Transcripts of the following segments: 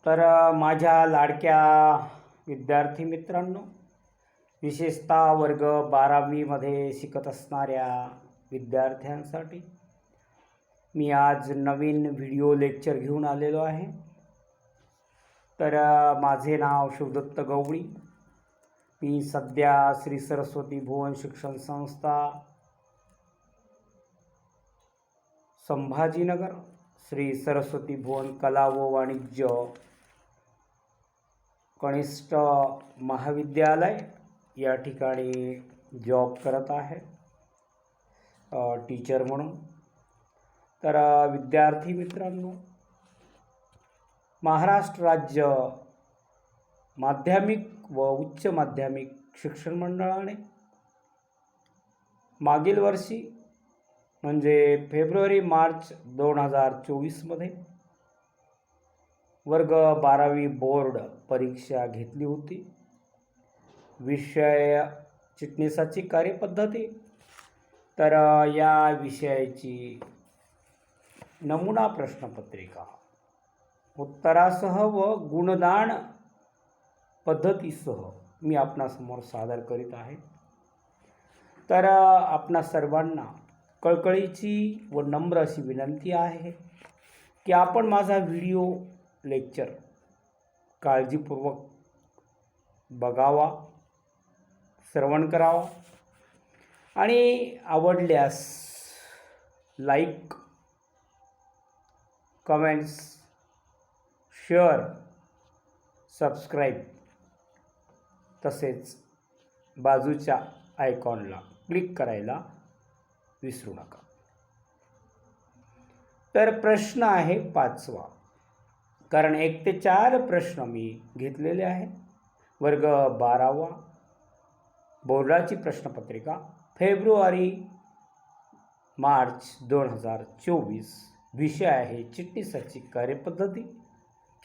माझ्या लाडक्या विद्यार्थी मित्रांनो, विशेषतः वर्ग 12वीमध्ये शिकत असणाऱ्या विद्यार्थ्यांसाठी मी आज नवीन व्हिडिओ लेक्चर घेऊन आलेलो आहे. माझे नाव शिवदत्त गवळी. मी सध्या श्री सरस्वती भुवन शिक्षण संस्था संभाजीनगर, श्री सरस्वती भुवन कला व वाणिज्य कनिष्ठ महाविद्यालय या ठिकाणी जॉब करत आहे टीचर म्हणून. विद्यार्थी मित्रांनो, महाराष्ट्र राज्य माध्यमिक व उच्च माध्यमिक शिक्षण मंडळाने मागील वर्षी म्हणजे फेब्रुवारी-मार्च 2024मध्ये वर्ग 12वी बोर्ड परीक्षा घेतली होती. विषय चिटणीसाची कार्यपद्धती. या विषयाची नमुना प्रश्नपत्रिका उत्तरासह व गुणदान पद्धतीसह मी आपणासमोर सादर करीत आहे. आपणा सर्वांना कळकळीची व नम्र अशी विनंती आहे की आपण माझा व्हिडिओ लेक्चर काळजीपूर्वक बघावा, श्रवण करावा आणि आवडल्यास लाईक, कमेंट्स, शेअर, सबस्क्राईब तसेच बाजूच्या आयकॉनला क्लिक करायला विसरू नका. प्रश्न आहे 5वा, कारण 1 ते 4 प्रश्न मी घेतलेले आहे. वर्ग 12वा बोर्डाची प्रश्नपत्रिका फेब्रुवारी-मार्च 2024. विषय आहे चिटणीसाची कार्यपद्धती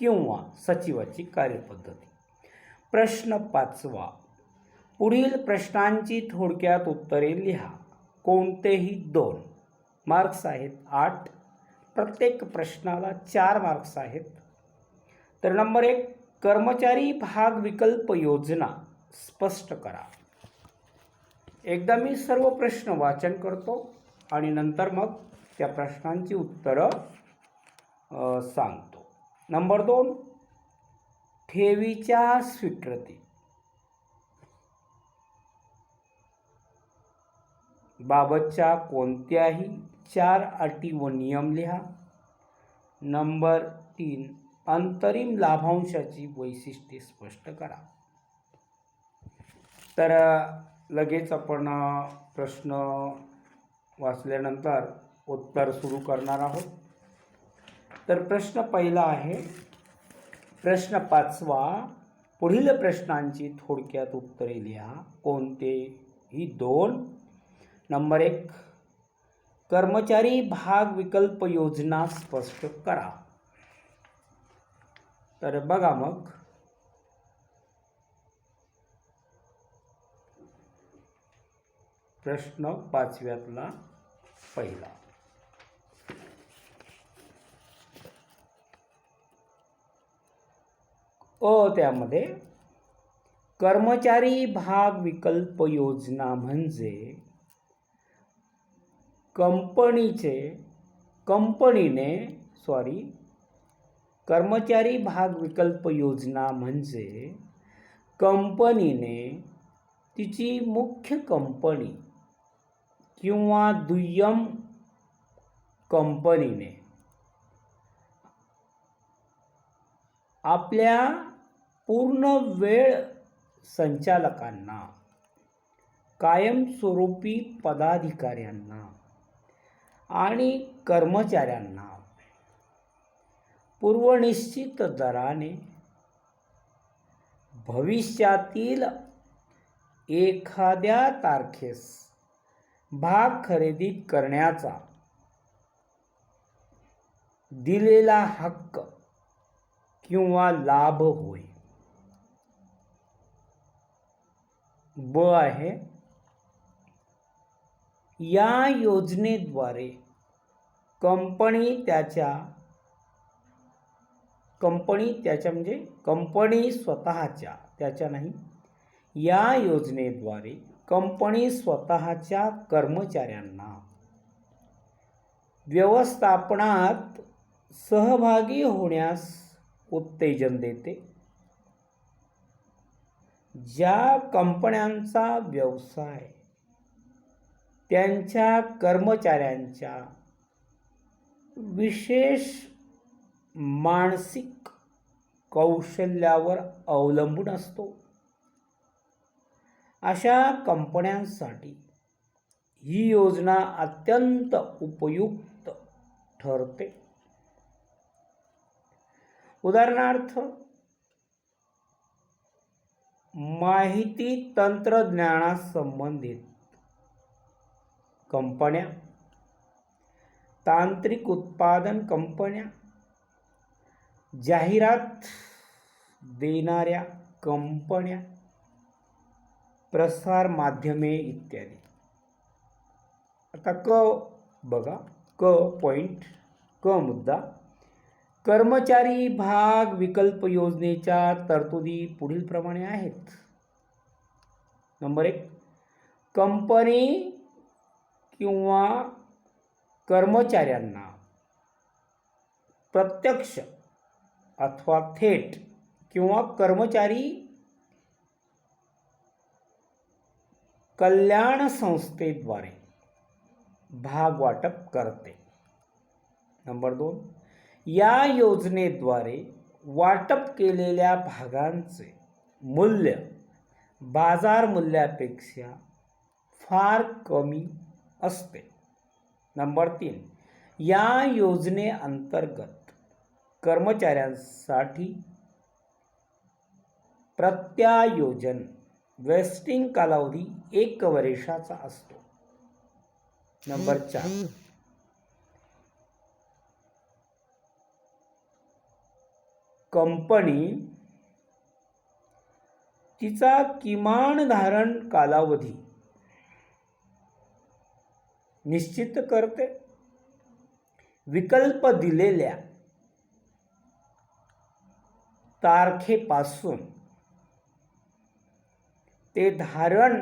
किंवा सचिवाची कार्यपद्धती. प्रश्न 5वा, पुढील प्रश्नांची थोडक्यात उत्तरे लिहा. कोणतेही 2 मार्क्स आहेत. 8 प्रत्येक प्रश्नाला 4 मार्क्स आहेत. नंबर 1, कर्मचारी भाग विकल्प योजना स्पष्ट करा. एकदा मी सर्व प्रश्न वाचन करतो आणि नंतर मग त्या प्रश्नांची उत्तरं सांगतो. नंबर 2, ठेवीच्या स्वीकृती बाबतच्या कोणत्याही 4 अटी व नियम लिहा. नंबर 3, अंतरिम लाभांशाची वैशिष्ट्ये स्पष्ट करा. लगेच आपण प्रश्न वाचल्यानंतर उत्तर सुरू करणार आहोत. प्रश्न पहिला आहे. प्रश्न 5वा, पुढील प्रश्नांची थोडक्यात उत्तरे लिहा. कोणतेही 2. नंबर 1, कर्मचारी भाग विकल्प योजना स्पष्ट करा. बघा मग, प्रश्न 5व्यातला पहिला. त्यामध्ये कर्मचारी भाग विकल्प योजना म्हणजे कर्मचारी भाग विकल्प योजना म्हणजे कंपनीने तिची मुख्य कंपनी किंवा दुय्यम कंपनीने आपल्या पूर्ण वेळ संचालकांना, कायमस्वरूपी पदाधिकाऱ्यांना आणि कर्मचाऱ्यांना पूर्वनिश्चित दराने भविष्यातील एखाद्या तारखेस भाग खरेदी करण्याचा दिलेला हक्क किंवा लाभ होय. ब आहे, या योजनेद्वारे कंपनी त्याच्या कंपनी त्याच्या म्हणजे कंपनी स्वतःच्या त्याच्या नाही, या योजनेद्वारे कंपनी स्वतःच्या कर्मचाऱ्यांना व्यवस्थापनात सहभागी होण्यास उत्तेजन देते. ज्या कंपन्यांचा व्यवसाय त्यांच्या कर्मचाऱ्यांच्या विशेष मानसिक कौशल्यावर अवलंबून असतो, अशा कंपन्यांसाठी ही योजना अत्यंत उपयुक्त ठरते. उदाहरणार्थ, माहिती तंत्रज्ञानासंबंधित कंपन्या, तांत्रिक उत्पादन कंपन्या, जाहिरात देणाऱ्या कंपन्या, प्रसार माध्यमे इत्यादी. आता क बघा, क पॉइंट, क मुद्दा. कर्मचारी भाग विकल्प योजनेच्या तरतुदी पुढील प्रमाणे आहेत. नंबर 1, कंपनी किंवा कर्मचाऱ्यांना प्रत्यक्ष अथवा थेट किंवा कर्मचारी कल्याण संस्थेद्वारे भाग वाटप करते. नंबर 2, या योजनेद्वारे वाटप केलेल्या भागांचे मूल्य बाजार मूल्यापेक्षा फार कमी असते. नंबर 3, या योजनेअंतर्गत कर्मचाऱ्यांसाठी प्रत्यायोजन वेस्टिंग कालावधी 1 वर्षाचा असतो. नंबर 4, कंपनी तिचा किमान धारण कालावधी निश्चित करते. विकल्प दिलेल्या तारखेपासून ते धारण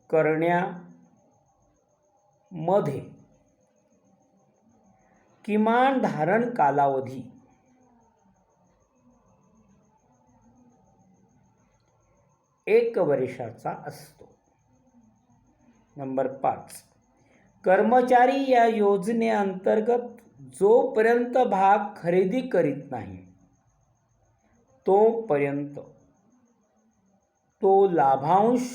करण्यामध्ये किमान धारण कालावधी एक वर्षाचा असतो. नंबर 5, कर्मचारी या योजनेअंतर्गत जोपर्यंत भाग खरेदी करीत नाही तोपर्यंत तो लाभांश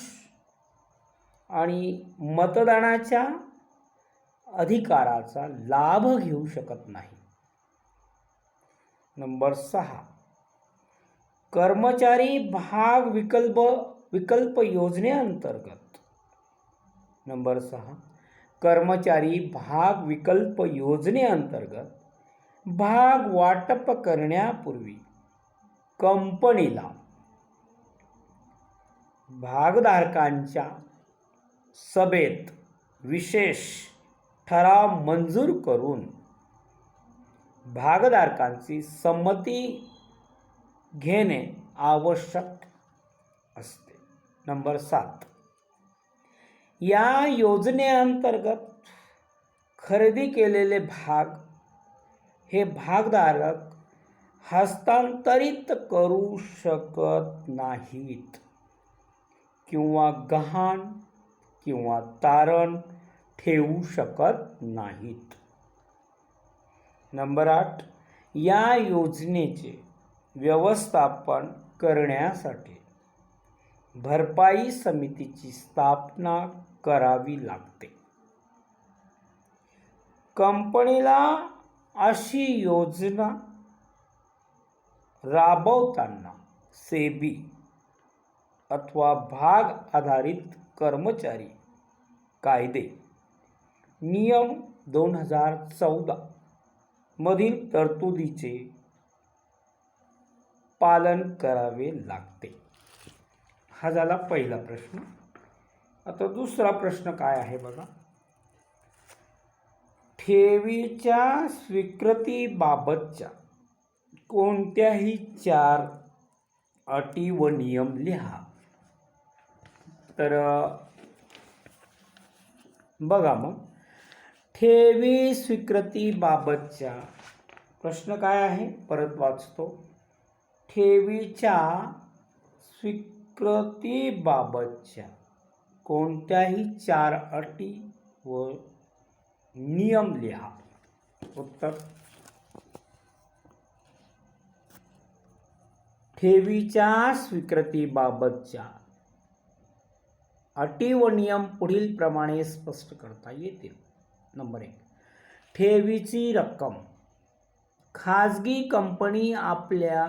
आणि मतदानाच्या अधिकाराचा लाभ घेऊ शकत नाही. नंबर 6, कर्मचारी भाग विकल्प योजनेअंतर्गत. नंबर 6, कर्मचारी भाग विकल्प योजनेअंतर्गत भाग वाटप करण्यापूर्वी कंपनीला भागधारकांच्या सभेत विशेष ठराव मंजूर करून भागधारकांची संमती घेणे आवश्यक असते. नंबर 7, या योजनेअंतर्गत खरेदी केलेले भाग हे भागधारक हस्तांतरित करू शकत नाहीत किंवा गहाण किंवा तारण ठेवू शकत नाहीत. नंबर 8, या योजनेचे व्यवस्थापन करण्यासाठी भरपाई समितीची स्थापना करावी लागते. कंपनीला अशी योजना राबवताना सेबी अथवा भाग आधारित कर्मचारी कायदे नियम 2014 मधील तरतुदीचे पालन करावे लागते. हा झाला पहिला प्रश्न. आता दुसरा प्रश्न काय आहे बघा. ठेवीच्या स्वीकृतीबाबतच्या कोणत्याही 4 अटी व नियम लिहा. तर बघा मग, ठेवी स्वीकृतीबाबतच्या प्रश्न काय आहे परत वाचतो. ठेवीच्या स्वीकृतीबाबतच्या कोणत्याही 4 अटी व नियम लिहा. उत्तर, ठेवीच्या स्वीकृतीबाबतच्या अटी व नियम पुढील प्रमाणे स्पष्ट करता येतील. नंबर 1, ठेवीची रक्कम खाजगी कंपनी आपल्या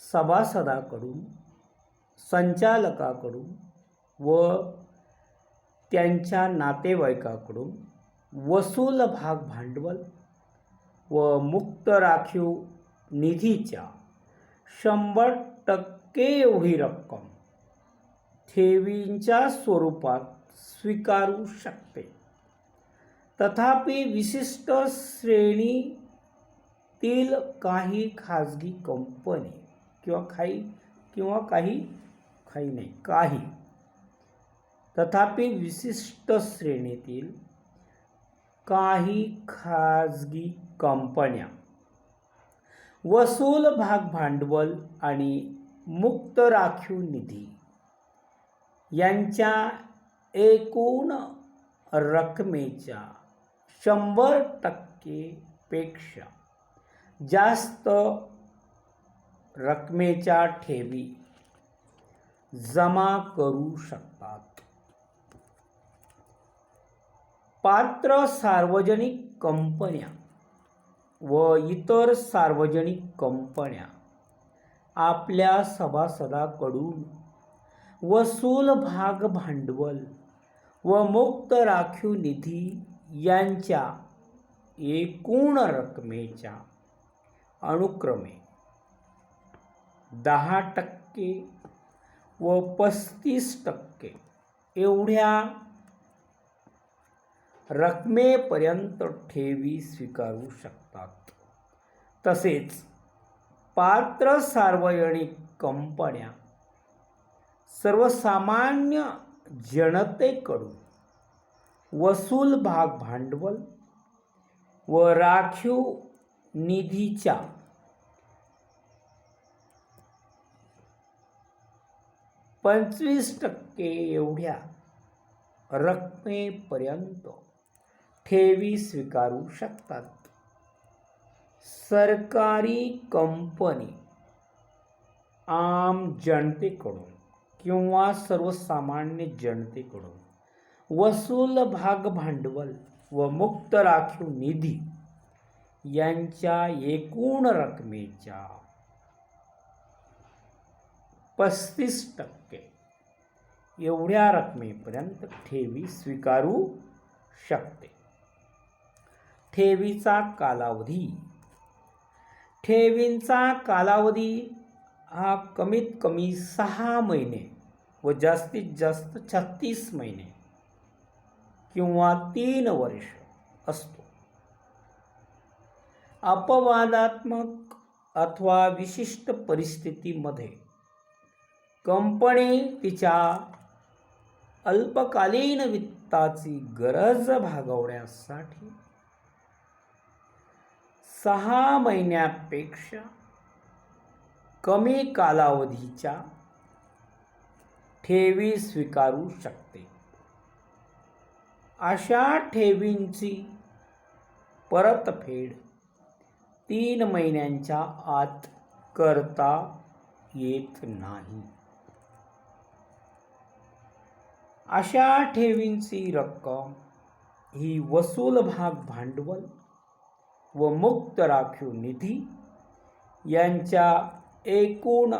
सभासदाकडून, संचालकाकडून व त्यांच्या नातेवाईकाकडून वसूल भाग भांडवल व मुक्त राखीव निधीच्या 100% एवढी रक्कम ठेवींच्या स्वरूपात स्वीकारू शकते. तथापि विशिष्ट श्रेणीतील काही खाजगी कंपनी तथापि विशिष्ट श्रेणीतील काही खाजगी कंपन्या वसूल भाग भांडवल आणि मुक्त राखीव निधी यांच्या एकूण रकमेच्या 100% पेक्षा जास्त रकमेच्या ठेवी जमा करू शकतात. पात्र सार्वजनिक कंपन्या व इतर सार्वजनिक कंपन्या आपल्या सभासदांकडून वसूल भाग भांडवल व मुक्त राखीव निधी यांच्या एकूण रकमेच्या अनुक्रमे 10% व 35% एवढ्या रकमेपर्यंत ठेवी स्वीकारू शकतात. तसेच पात्र सार्वजनिक कंपन्या सर्वसामान्य जनतेकडून वसूल भाग भांडवल व राखीव निधीच्या 25% एवढ्या रकमेपर्यंत ठेवी स्वीकारू शकतात. सरकारी कंपनी आम जनतेकडून किंवा सर्वसामान्य जनतेकडून वसूल भाग भांडवल व मुक्त राखीव निधी यांच्या एकूण रकमेच्या 35% एवढ्या रकमेपर्यंत ठेवी स्वीकारू शकते. ठेवीचा कालावधी. ठेवींचा कालावधी हा कमीत कमी 6 महिने व जास्तीत जास्त 36 महिने किंवा 3 वर्ष असतो. अपवादात्मक अथवा विशिष्ट परिस्थितीमध्ये कंपनी तिच्या अल्पकालीन वित्ताची गरज भागवण्यासाठी 6 महिन्यापेक्षा कमी कालावधीच्या ठेवी स्वीकारू शकते. अशा ठेवींची परतफेड 3 महिन्यांच्या आत करता येत नाही. अशा ठेवींची रक्कम ही वसूल भाग भांडवल व मुक्त राखीव निधी यांच्या एकूण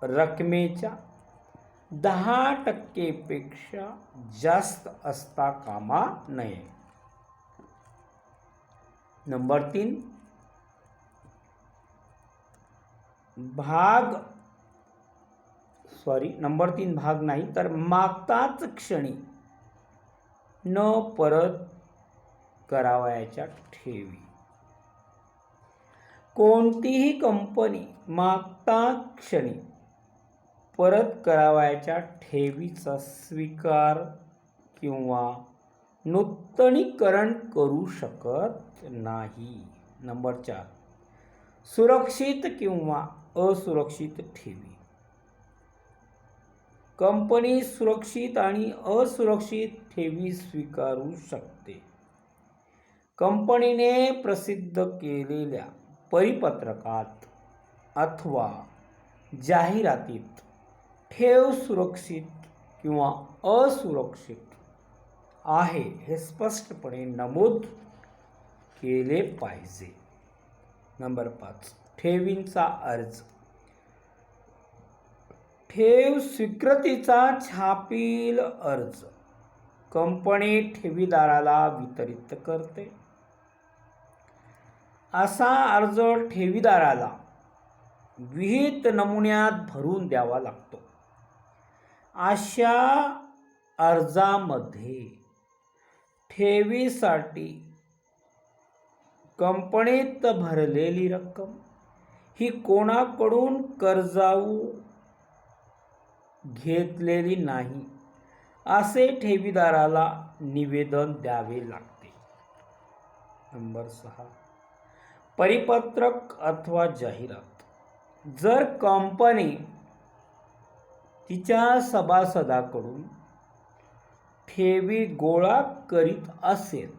रकमेच्या 10% पेक्षा जास्त असता कामा नये. नंबर 3, भाग नाही तर मागताच क्षणी न परत करावयाच्या ठेवी. कोणतीही कंपनी मागता क्षणी परत करावयाच्या ठेवीचा स्वीकार किंवा नूतनीकरण करू शकत नाही. नंबर 4, सुरक्षित किंवा असुरक्षित ठेवी. कंपनी सुरक्षित आणि असुरक्षित ठेवी स्वीकारू शकते. कंपनीने प्रसिद्ध केलेल्या परिपत्रकात अथवा जाहिरातीत ठेव सुरक्षित किंवा असुरक्षित आहे हे स्पष्टपणे नमूद केले पाहिजे. नंबर 5, ठेवींचा अर्ज. ठेव स्वीकृतीचा छापील अर्ज कंपनी ठेवीदाराला वितरित करते. असा अर्ज ठेवीदाराला विहित नमुन्यात भरून द्यावा लागतो. अशा अर्जामध्ये ठेवीसाठी कंपनीत भरलेली रक्कम ही कोणाकडून कर्जाऊ घेतलेली नाही असे ठेवीदाराला निवेदन द्यावे लागते. नंबर 6, परिपत्रक अथवा जाहिरात. जर कंपनी तिच्या सभासदांकडून ठेवी गोळा करीत असेल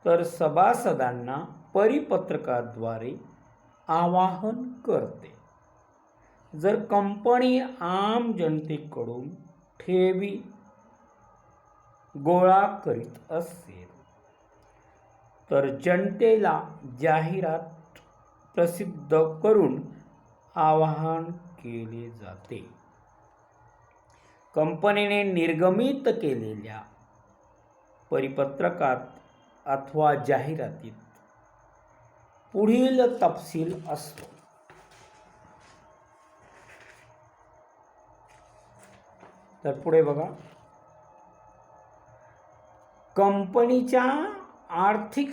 तर सभासदांना परिपत्रकाद्वारे आवाहन करते. जर कंपनी आम जनतेकडून ठेवी गोळा करीत असेल तर जनतेला जाहिरात प्रसिद्ध करून आवाहन केले जाते. कंपनीने निर्गमित केलेल्या परिपत्रकात अथवा जाहिरातीत पुढील तपशील असतो. तर पुढे बघा, कंपनीच्या आर्थिक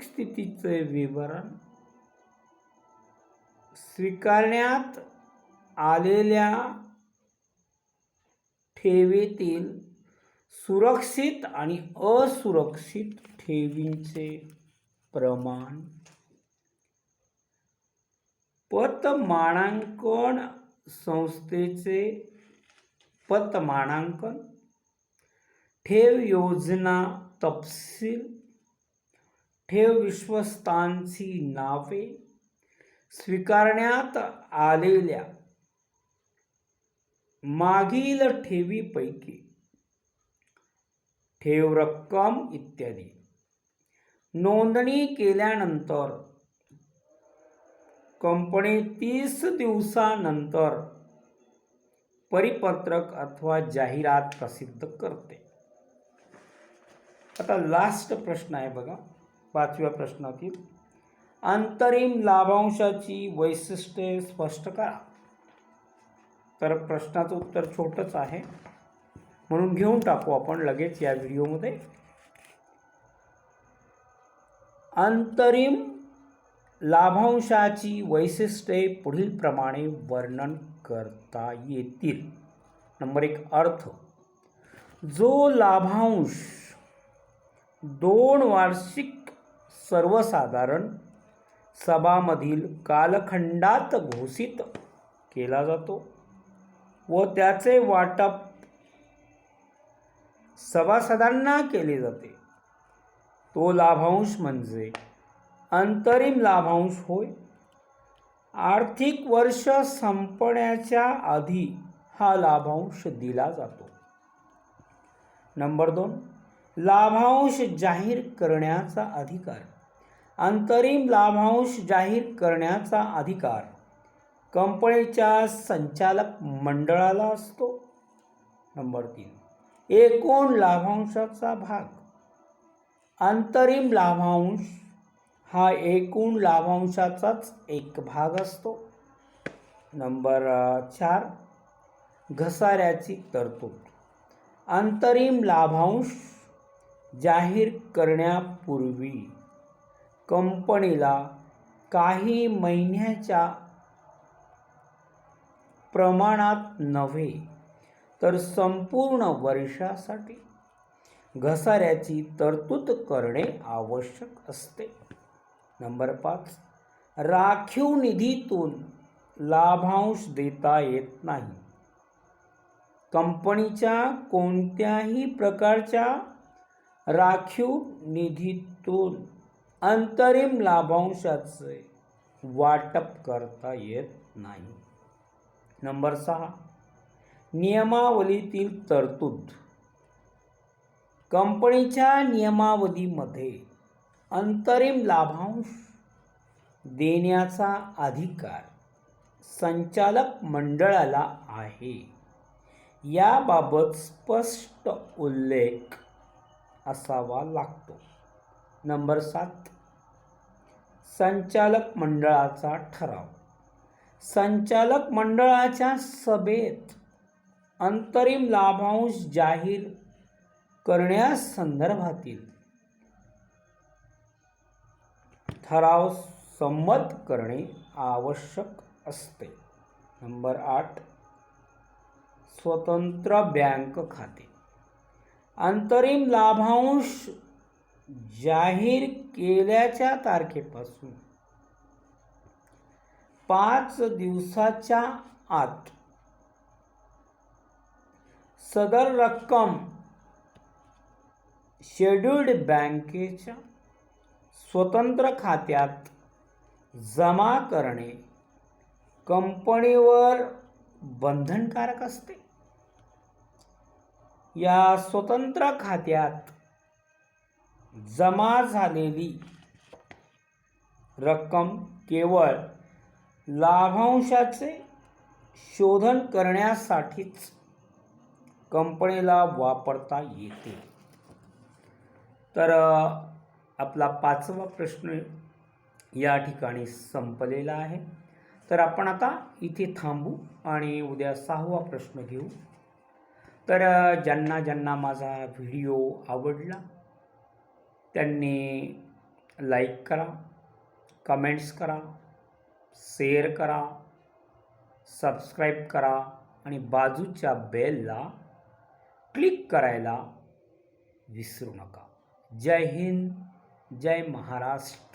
स्थितीचे विवरण, स्वीकारण्यात आलेल्या ठेवीतील सुरक्षित आणि असुरक्षित ठेवींचे प्रमाण, पतमानांकन संस्थेचे पतमानांकन, ठेव योजना तपशील, ठेव विश्वस्तांची नावे, स्वीकारण्यात आलेल्या मागील ठेवीपैकी ठेव रक्कम इत्यादी. नोंदणी केल्यानंतर कंपनी 30 दिवसानंतर परिपत्रक अथवा जाहिरात प्रसिद्ध करते. आता लास्ट प्रश्न आहे बघा, 5व्या प्रश्नातील, अंतरिम लाभांशाची वैशिष्ट्ये स्पष्ट करा. तर प्रश्नाचं उत्तर छोटंच आहे म्हणून घेऊन टाकू आपण लगेच या व्हिडिओमध्ये. अंतरिम लाभांशाची वैशिष्ट्ये पुढील प्रमाणे वर्णन करता येतील. नंबर 1, अर्थ. जो लाभांश 2 वार्षिक सर्वसाधारण सभामधील कालखंडात घोषित केला जातो व त्याचे वाटप सभासदांना केले जाते, तो लाभांश म्हणजे अंतरिम लाभांश होय. आर्थिक वर्ष संपण्याच्या आधी हा लाभांश दिला जातो. नंबर 2, लाभांश जाहीर करण्याचा अधिकार. अंतरिम लाभांश जाहीर करण्याचा अधिकार कंपनीच्या संचालक मंडळाला असतो. नंबर 3, एकूण लाभांशाचा भाग. अंतरिम लाभांश हा एकूण लाभांशाचाच एक भाग असतो. नंबर 4, घसाऱ्याची तरतूद. अंतरिम लाभांश जाहीर करण्यापूर्वी कंपनीला काही महिन्याच्या प्रमाणात नव्हे तर संपूर्ण वर्षासाठी घसाऱ्याची तरतूद करणे आवश्यक असते. नंबर 5, राखीव निधीतून लाभांश देता येत नाही. कंपनीच्या कोणत्याही प्रकारच्या राखीव निधीतून अंतरिम लाभांशाचे वाटप करता येत नाही. नंबर 6, नियमावलीतील तरतूद. कंपनीच्या नियमावलीमध्ये अंतरिम लाभांश देण्याचा अधिकार संचालक मंडळाला आहे. याबाबत स्पष्ट उल्लेख असावा लागतो. नंबर 7, संचालक मंडळाचा ठराव. संचालक मंडळाच्या सभेत अंतरिम लाभांश जाहीर करण्यासंदर्भातील ठराव संमत करणे आवश्यक असते. नंबर 8, स्वतंत्र बँक खाते. अंतरिम लाभांश जाहीर केल्याच्या तारखेपासून 5 दिवसाच्या आत सदर रक्कम शेड्यूल्ड बँकेच्या स्वतंत्र खात्यात जमा करणे कंपनीवर बंधनकारक असते. या स्वतंत्र खात्यात जमा झालेली रक्कम केवळ लाभांशाचे शोधन करण्यासाठीच कंपनीला वापरता येते. तर आपला 5वा प्रश्न या ठिकाणी संपलेला आहे. तर आपण आता इथे थांबू आणि उद्या 6वा प्रश्न घेऊ. तर ज्यांना माझा व्हिडिओ आवडला त्यांनी लाईक करा, कमेंट्स करा, शेअर करा, सबस्क्राईब करा आणि बाजूच्या बेलला क्लिक करायला विसरू नका. जय हिंद, जय महाराष्ट्र.